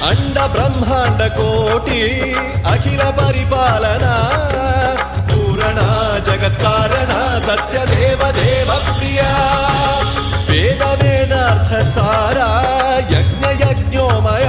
అండ బ్రహ్మాండ కోటి అఖిల పరిపాలన పూరణ జగత్కారణ సత్యదేవ దేవ ప్రియా వేద వేదార్థ సారా యజ్ఞ యజ్ఞోమయ